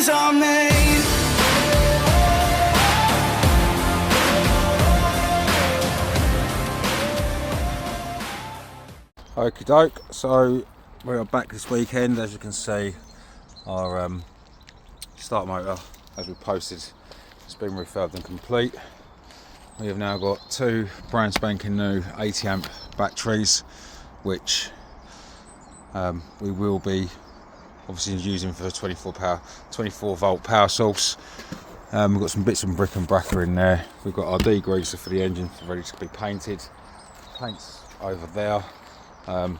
promises are made. Okie doke, so we are back this weekend. As you can see, our start motor, as we posted, has been refurbed and complete. We have now got two brand spanking new 80 amp batteries, which we will be obviously using for a 24 volt power source. We've got some bits of brick and bracker in there. We've got our degreaser for the engine ready to be painted. Paint's over there.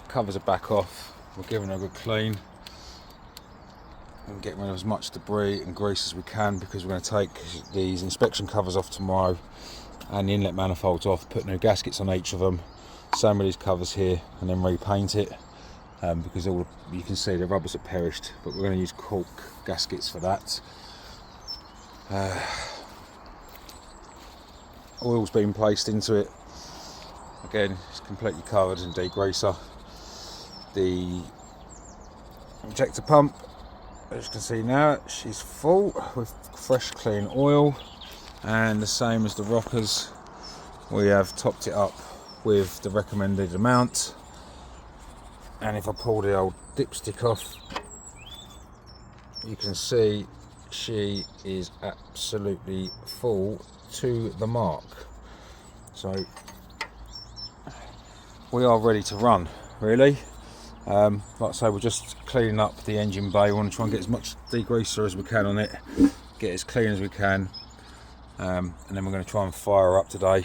Covers are back off. We're giving it a good clean and getting rid of as much debris and grease as we can, because we're going to take these inspection covers off tomorrow and the inlet manifolds off, put new gaskets on each of them, same with these covers here, and then repaint it, because you can see the rubbers have perished, but we're going to use cork gaskets for that. Oil's been placed into it. Again, it's completely covered in degreaser. The injector pump, as you can see now, she's full with fresh clean oil, and the same as the rockers, we have topped it up with the recommended amount. And if I pull the old dipstick off, you can see she is absolutely full to the mark. So we are ready to run, really. Like I say, we're just cleaning up the engine bay. We want to try and get as much degreaser as we can on it, get as clean as we can, and then we're going to try and fire her up today.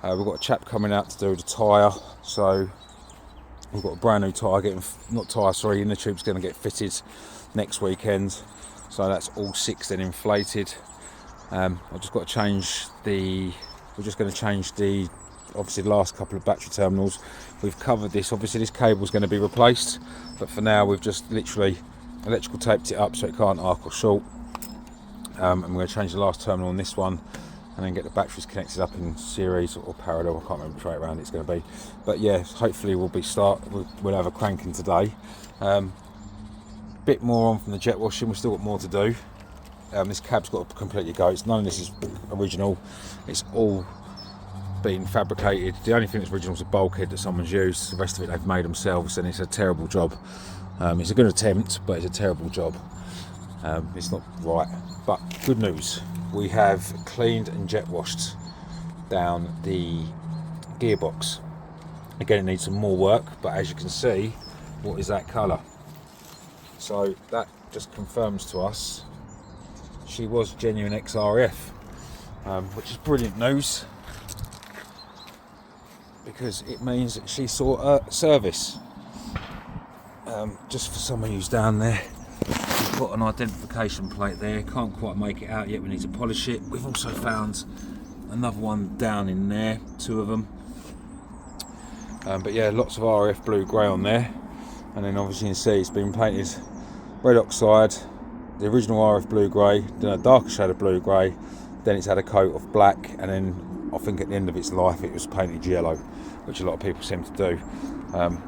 We've got a chap coming out to do the tyre, so we've got a brand new tyre inner tube's going to get fitted next weekend, so that's all 6 then inflated. I've just got to change we're just going to change the obviously the last couple of battery terminals. We've covered this, obviously this cable's going to be replaced, but for now we've just literally electrical taped it up so it can't arc or short, and we're going to change the last terminal on this one and then get the batteries connected up in series or parallel. I can't remember which way around it's going to be, but yeah, hopefully we'll have a cranking today. Bit more on from the jet washing, we've still got more to do. This cab's got to completely go. None of this is original, it's all been fabricated. The only thing that's original is a bulkhead that someone's used. The rest of it they've made themselves, and it's a terrible job. It's a good attempt, but it's a terrible job. It's not right, but good news, we have cleaned and jet washed down the gearbox. Again, it needs some more work, but as you can see, what is that colour? So that just confirms to us she was genuine XRF, which is brilliant news, because it means that she saw a service. Just for someone who's down there, we've got an identification plate there, can't quite make it out yet, we need to polish it. We've also found another one down in there, 2 of them, but yeah, lots of RF blue grey on there. And then obviously you can see it's been painted red oxide, the original RF blue grey, then a darker shade of blue grey, then it's had a coat of black, and then I think at the end of its life it was painted yellow, which a lot of people seem to do.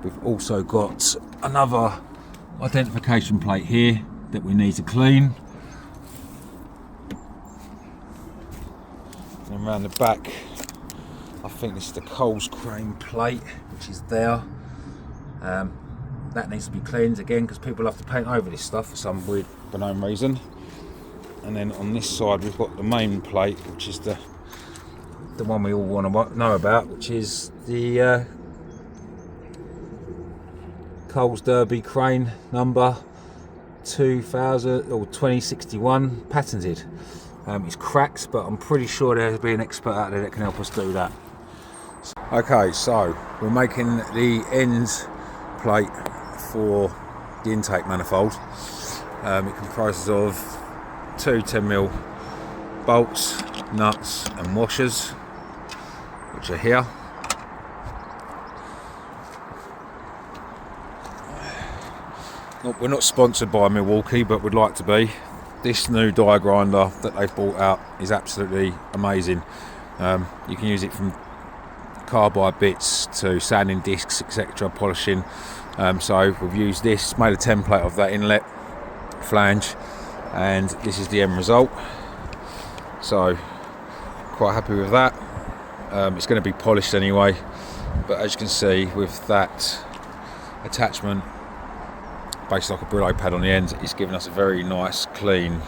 We've also got another identification plate here that we need to clean. And around the back, I think this is the Coles crane plate, which is there. That needs to be cleaned again, because people have to paint over this stuff for some weird unknown reason. And then on this side we've got the main plate, which is the one we all want to know about, which is the Coles Derby crane number 2061 patented. It's cracked, but I'm pretty sure there'll be an expert out there that can help us do that. Okay, so we're making the end plate for the intake manifold. It comprises of 2 10mm bolts, nuts and washers, which are here. We're not sponsored by Milwaukee, but we'd like to be. This new die grinder that they've brought out is absolutely amazing. You can use it from carbide bits to sanding discs, etc., polishing. So we've used this, made a template of that inlet flange, and this is the end result. So quite happy with that. It's going to be polished anyway, but as you can see with that attachment basically like a Brillo pad on the end, it's given us a very nice, clean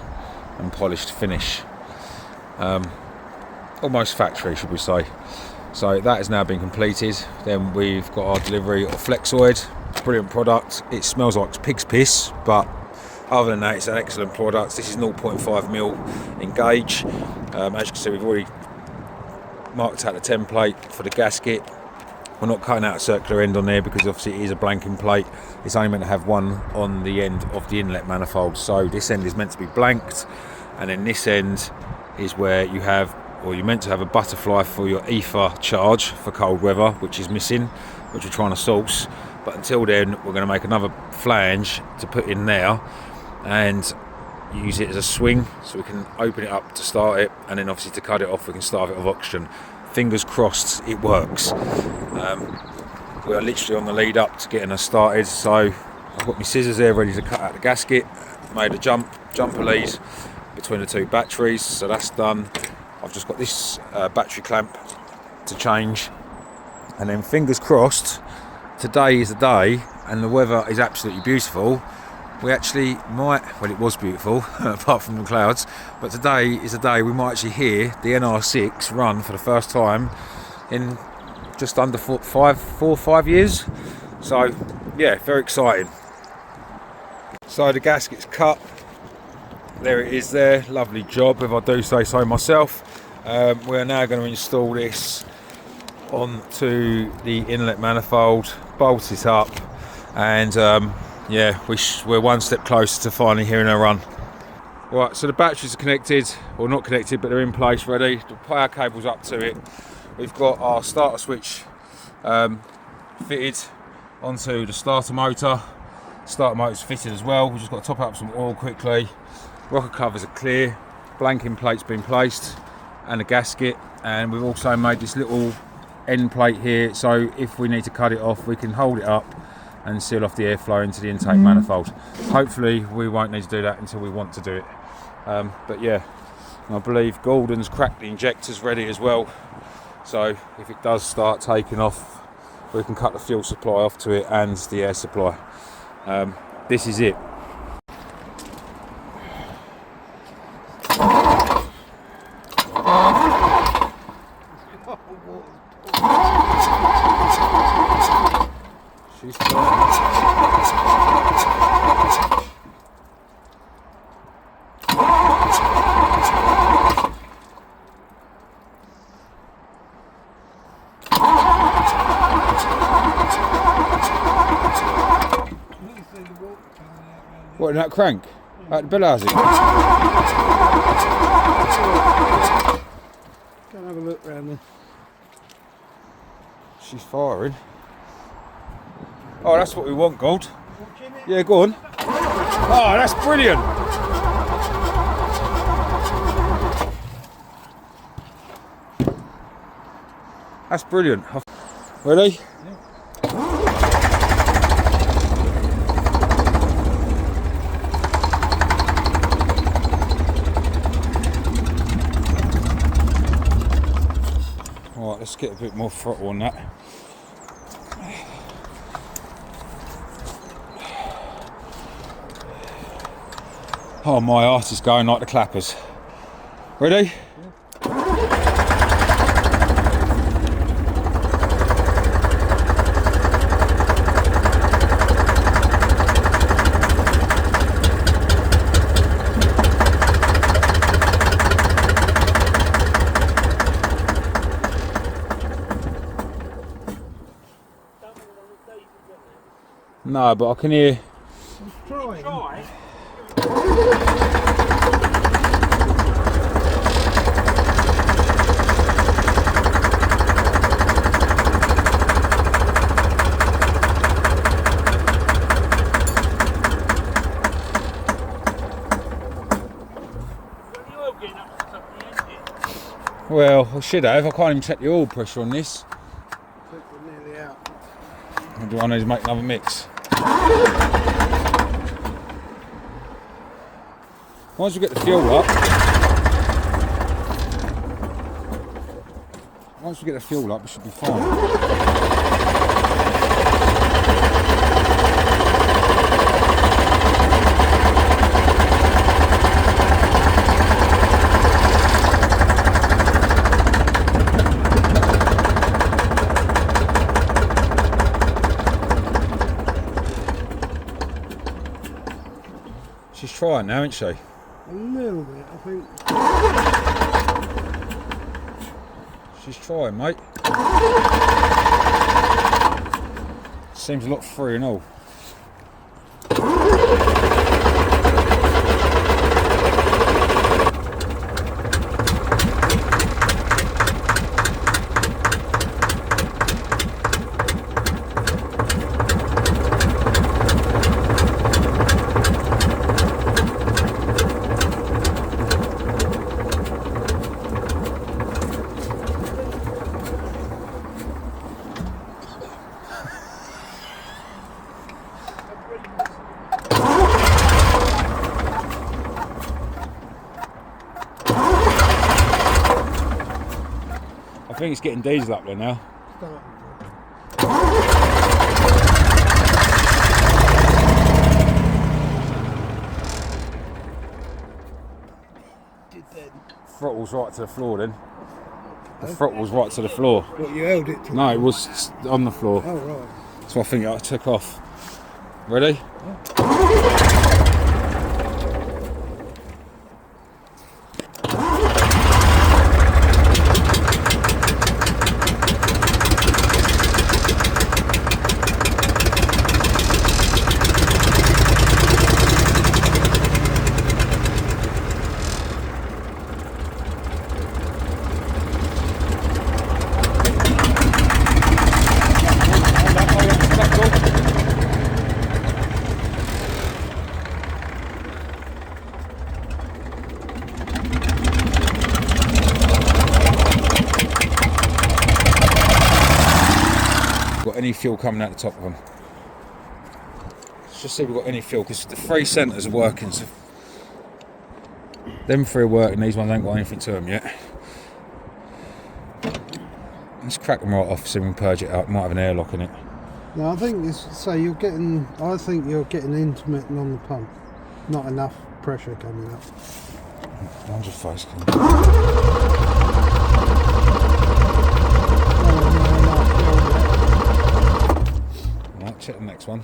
and polished finish. Almost factory, should we say. So that has now been completed. Then we've got our delivery of Flexoid. Brilliant product. It smells like pig's piss, but other than that, it's an excellent product. This is 0.5mm in gauge. As you can see, we've already marked out the template for the gasket. We're not cutting out a circular end on there because obviously it is a blanking plate. It's only meant to have one on the end of the inlet manifold. So this end is meant to be blanked, and then this end is where you have, or you're meant to have, a butterfly for your ether charge for cold weather, which is missing, which we're trying to source. But until then, we're going to make another flange to put in there and use it as a swing, so we can open it up to start it, and then obviously to cut it off we can start it with oxygen. Fingers crossed it works. We are literally on the lead up to getting us started, so I've got my scissors there ready to cut out the gasket. Made a jumper lead between the two batteries, so that's done. I've just got this battery clamp to change, and then fingers crossed, today is the day and the weather is absolutely beautiful. We actually might, well, it was beautiful apart from the clouds, but today is the day we might actually hear the NR6 run for the first time in just under 4 or 5 years. So yeah, very exciting. So the gasket's cut, there it is there, lovely job if I do say so myself. We're now going to install this onto the inlet manifold, bolt it up, and yeah, we're one step closer to finally hearing her run. Right, so the batteries are connected, or not connected, but they're in place ready. The power cable's up to it. We've got our starter switch fitted onto the starter motor. Starter motor's fitted as well. We've just got to top up some oil quickly. Rocker covers are clear. Blanking plate's been placed, and a gasket. And we've also made this little end plate here, so if we need to cut it off, we can hold it up and seal off the airflow into the intake manifold. Hopefully we won't need to do that until we want to do it. But yeah, I believe Gordon's cracked the injectors ready as well. So if it does start taking off, we can cut the fuel supply off to it and the air supply. This is it. What, in that crank? At the bell housing? Go and have a look round there. She's firing. Oh, that's what we want, Gold. Yeah, go on. Oh, that's brilliant. That's brilliant. Ready? Right, let's get a bit more throttle on that. Oh, my heart is going like the clappers. Ready? No, but I can hear. Try. Well, I should have. I can't even check the oil pressure on this. I think we're nearly out. Or do I need to make another mix? Once we get the fuel up, we should be fine. She's trying now, isn't she? A little bit, I think. She's trying, mate. Seems a lot free and all. I think it's getting diesel up there now. Throttle's right to the floor then. The throttle's right to the floor. What, you held it to? No, it was on the floor. Oh, right. So I think I took off. Ready? Any fuel coming out the top of them. Let's just see if we've got any fuel, because the 3 centres are working, so them 3 are working, these ones ain't got anything to them yet. Let's crack them right off so we can purge it out. Might have an airlock in it. No, I think it's, so you're getting, I think you're getting intermittent on the pump. Not enough pressure coming up. I'm just focusing. Right, check the next one.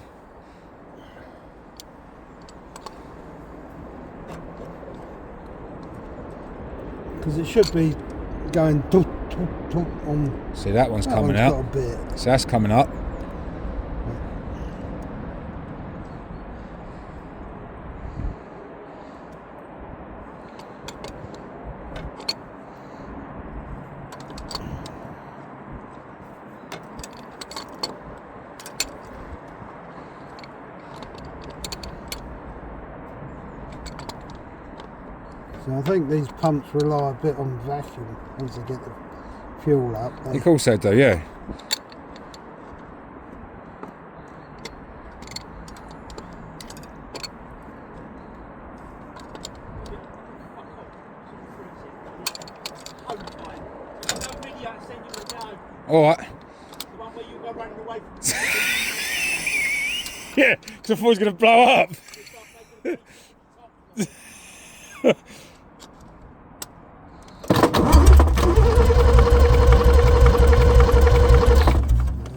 Because it should be going on. See, that one's coming out. Got a bit. So that's coming up. So I think these pumps rely a bit on vacuum once they get the fuel up. Of course they do, yeah. Alright. The one where you go running away from Yeah, because I thought it was going to blow up.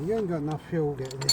You ain't got enough fuel getting in.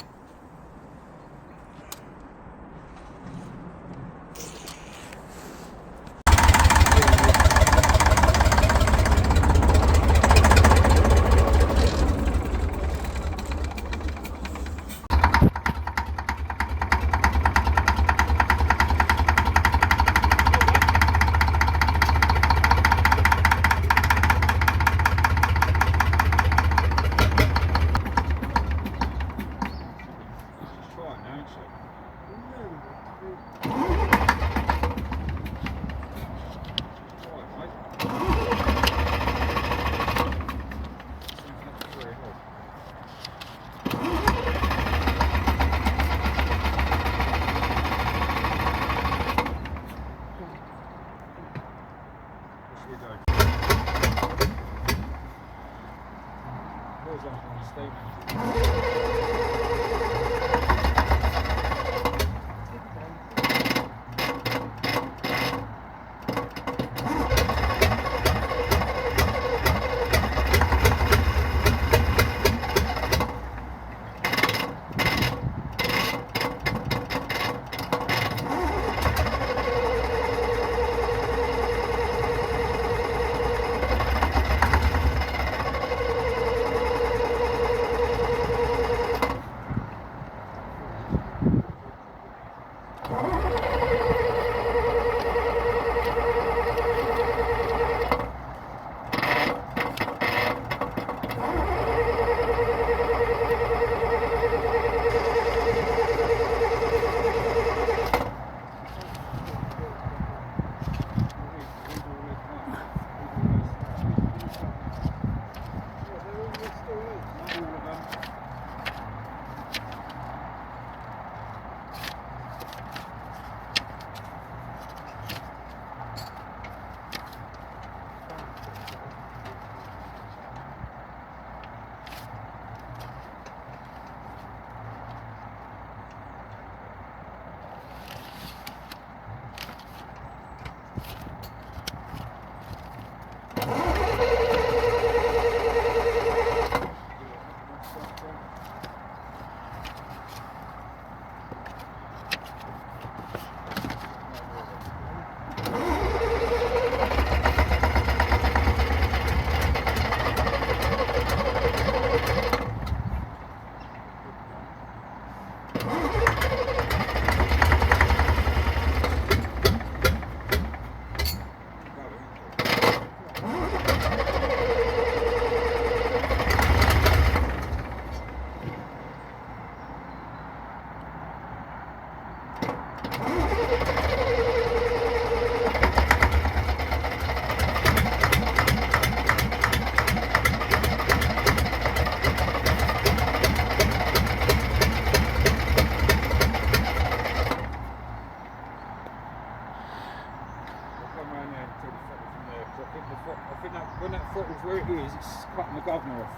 When that throttle's where it is, it's cutting the governor off.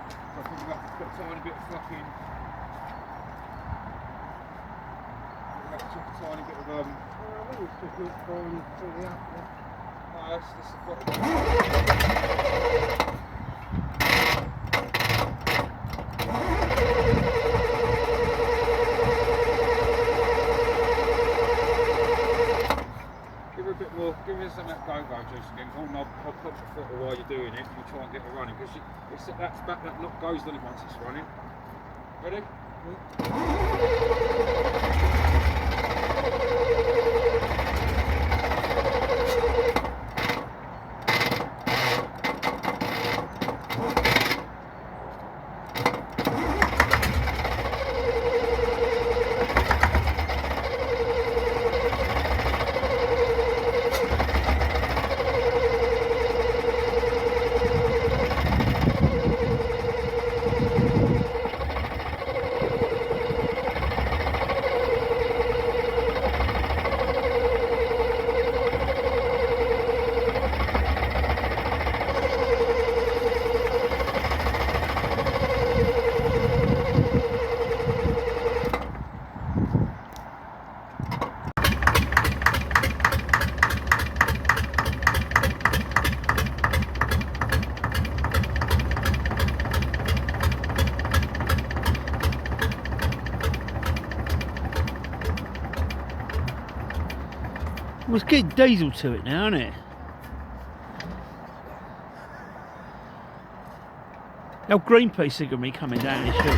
So I think we've got to put a tiny bit of fucking... We've got to chuck a tiny bit of... I think it's just not going to the upper. No, that's the throttle. Give me some of that go-go juice again. I'll pump the throttle while you're doing it. You try and get it running because that knock goes on it once it's running. Ready? Well, it's getting diesel to it now, isn't it? Now Greenpeace are going to be coming down here shortly.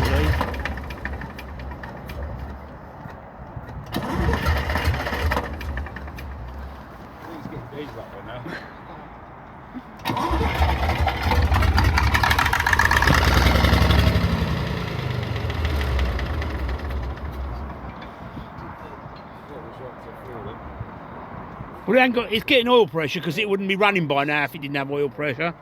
He's getting diesel up there now. Well, it ain't got, it's getting oil pressure because it wouldn't be running by now if it didn't have oil pressure.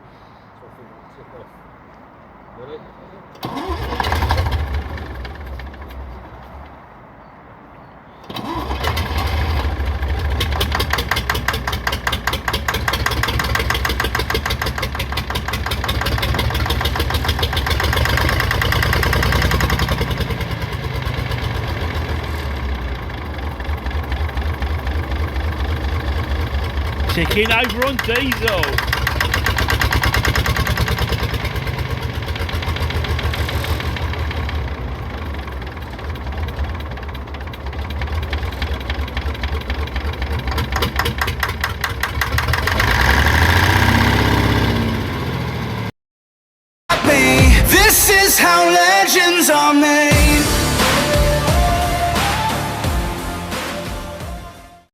Ticking over on diesel. This is how legends are made.